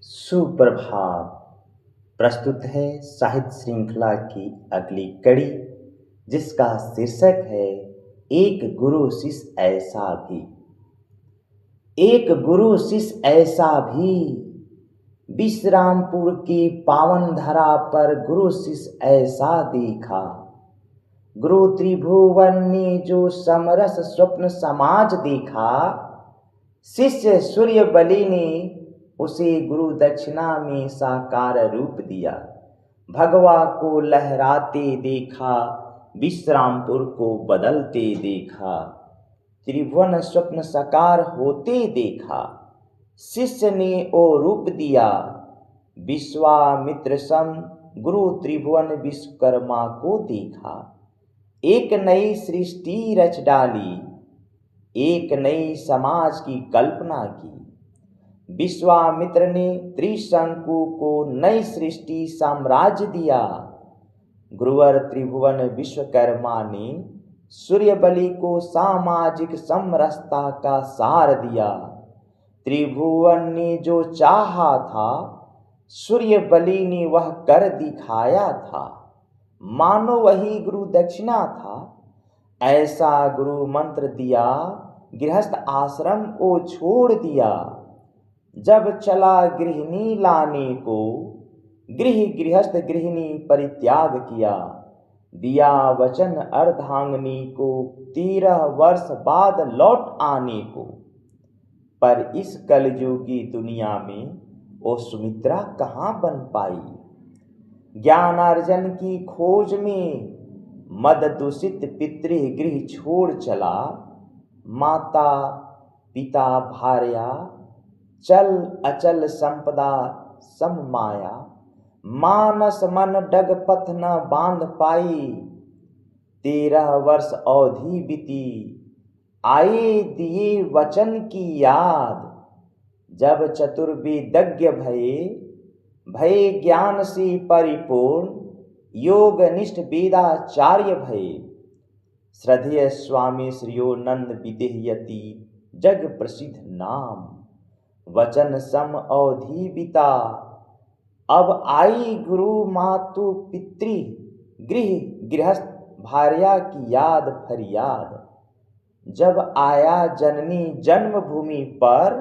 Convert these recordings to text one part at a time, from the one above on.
सुप्रभात। प्रस्तुत है साहित्य श्रृंखला की अगली कड़ी, जिसका शीर्षक है एक गुरु शिष्य ऐसा भी। एक गुरु शिष्य ऐसा भी, विश्रामपुर की पावन धरा पर गुरु शिष्य ऐसा देखा। गुरु त्रिभुवन ने जो समरस स्वप्न समाज देखा, शिष्य सूर्य बलि ने उसे गुरु दक्षिणा में साकार रूप दिया। भगवा को लहराते देखा, विश्रामपुर को बदलते देखा, त्रिभुवन स्वप्न साकार होते देखा। शिष्य ने ओ रूप दिया, विश्वामित्र सम गुरु त्रिभुवन विश्वकर्मा को देखा। एक नई सृष्टि रच डाली, एक नई समाज की कल्पना की। विश्वामित्र ने त्रिशंकु को नई सृष्टि साम्राज्य दिया। गुरुवर त्रिभुवन विश्वकर्मा ने सूर्यबलि को सामाजिक समरसता का सार दिया। त्रिभुवन ने जो चाहा था, सूर्यबलि ने वह कर दिखाया था। मानो वही गुरु दक्षिणा था, ऐसा गुरु मंत्र दिया, गृहस्थ आश्रम को छोड़ दिया। जब चला गृहिणी लाने को, गृहस्थ गृहिणी परित्याग किया। दिया वचन अर्धांगिनी को 13 वर्ष बाद लौट आने को। पर इस कलयुगी दुनिया में वो सुमित्रा कहाँ बन पाई। ज्ञानार्जन की खोज में मद दूषित पितृगृह छोड़ चला। माता पिता भार्या चल अचल संपदा सम माया। मानस मन डग पथ न बांध पाई। 13 वर्ष अवधि बीती, आए दिए वचन की याद। जब चतुर्वेदज्ञ भये ज्ञान से परिपूर्ण, योगनिष्ठ वेदाचार्य भये। श्रद्धेय स्वामी श्रियोनंद विदेहयति जग प्रसिद्ध नाम। वचन सम अवधि बिता, अब आई गुरु मातु पितृ गृहस्थ भार्या की याद फरियाद। जब आया जननी जन्मभूमि पर,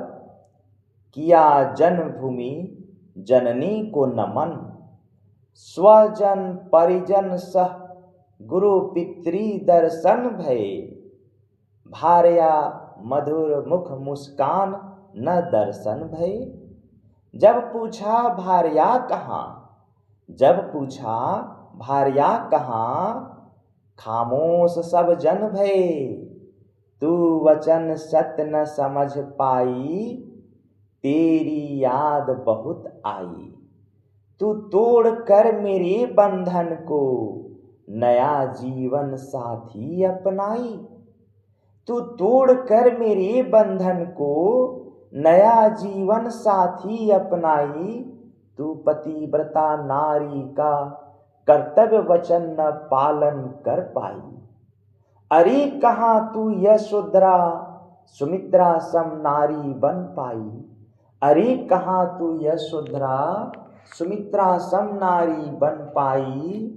किया जन्मभूमि जननी को नमन। स्वजन परिजन सह गुरु पितृ दर्शन भये। भार्या मधुर मुख मुस्कान न दर्शन भये। जब पूछा भार्या कहाँ, जब पूछा भार्या कहाँ, खामोश सब जन भये। तू वचन सत्य न समझ पाई, तेरी याद बहुत आई। तू तोड़ कर मेरे बंधन को, नया जीवन साथी अपनाई। तू तोड़ कर मेरे बंधन को, नया जीवन साथी अपनाई। तू पतिव्रता नारी का कर्तव्य वचन न पालन कर पाई। अरे कहाँ तू यशोधरा सुमित्रा सम नारी बन पाई। अरे कहाँ तू यशोधरा सुमित्रा सम नारी बन पाई।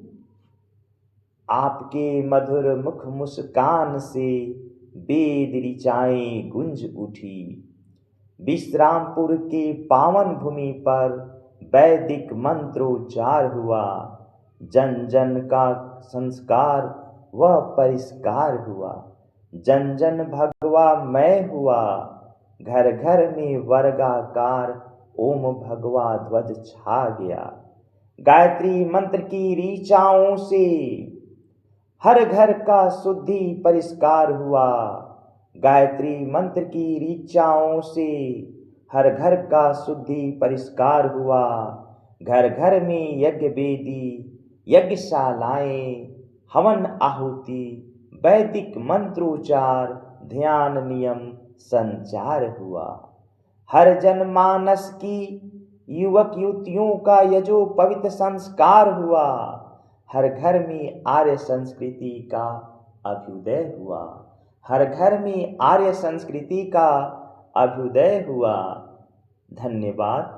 आपके मधुर मुख मुस्कान से वेद ऋचाएं गुंज उठी। विश्रामपुर के पावन भूमि पर वैदिक मंत्रोच्चार हुआ। जन जन का संस्कार व परिष्कार हुआ। जन जन भगवामय हुआ। घर घर में वर्गाकार ओम भगवा ध्वज छा गया। गायत्री मंत्र की ऋचाओं से हर घर का शुद्धि परिष्कार हुआ। गायत्री मंत्र की ऋचाओं से हर घर का शुद्धि परिष्कार हुआ। घर घर में यज्ञ वेदी यज्ञशालाएं, हवन आहुति, वैदिक मंत्रोच्चार, ध्यान नियम संचार हुआ। हर जनमानस की युवक युवतियों का यजो पवित्र संस्कार हुआ। हर घर में आर्य संस्कृति का अभ्युदय हुआ। हर घर में आर्य संस्कृति का अभ्युदय हुआ। धन्यवाद।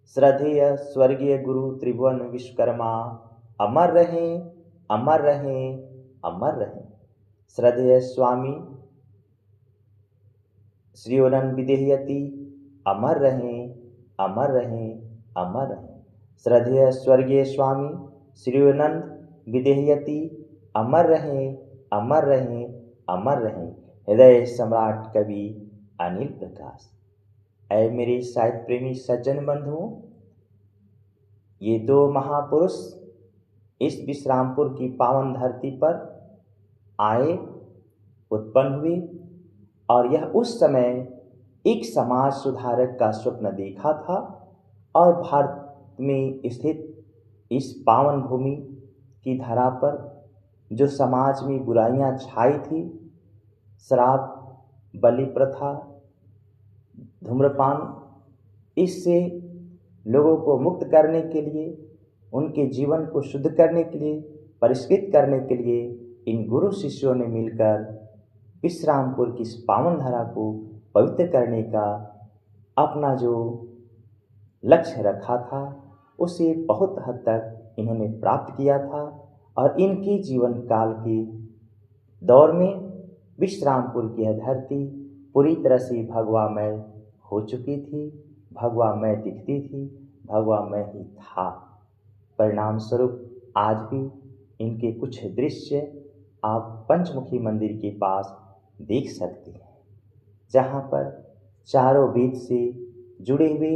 श्रद्धेय स्वर्गीय गुरु त्रिभुवन विश्वकर्मा अमर रहें, अमर रहें, अमर रहें। श्रद्धेय स्वामी श्रीयोनंद विदेहयति अमर रहें, अमर रहें, अमर रहें। श्रद्धेय स्वर्गीय स्वामी श्रीयोनंद विदेहयति अमर रहें, अमर रहें, अमर रहें। हृदय सम्राट कवि अनिल प्रकाश। ऐ मेरे साहित्य प्रेमी सज्जन बंधुओं, ये दो महापुरुष इस विश्रामपुर की पावन धरती पर आए, उत्पन्न हुए और यह उस समय एक समाज सुधारक का स्वप्न देखा था और भारत में स्थित इस पावन भूमि की धरा पर जो समाज में बुराइयां छाई थी, शराब, बलि प्रथा, धूम्रपान, इससे लोगों को मुक्त करने के लिए, उनके जीवन को शुद्ध करने के लिए, परिष्कृत करने के लिए इन गुरु शिष्यों ने मिलकर विश्रामपुर की इस पावन धरा को पवित्र करने का अपना जो लक्ष्य रखा था उसे बहुत हद तक इन्होंने प्राप्त किया था और इनके जीवन काल के दौर में विश्रामपुर की यह धरती पूरी तरह से भगवामय हो चुकी थी, भगवामय दिखती थी, भगवामय ही था। परिणाम स्वरूप आज भी इनके कुछ दृश्य आप पंचमुखी मंदिर के पास देख सकते हैं, जहाँ पर चारों वेद से जुड़े हुए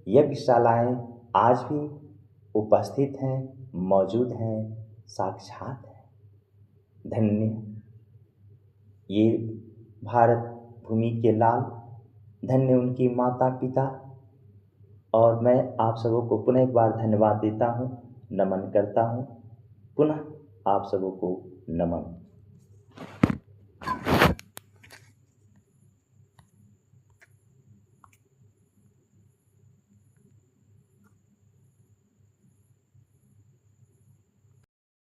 यज्ञशालाएं आज भी उपस्थित हैं, मौजूद हैं, साक्षात हैं। धन्य ये भारत भूमि के लाल, धन्य उनकी माता पिता। और मैं आप सबों को पुनः एक बार धन्यवाद देता हूँ, नमन करता हूँ। पुनः आप सबों को नमन।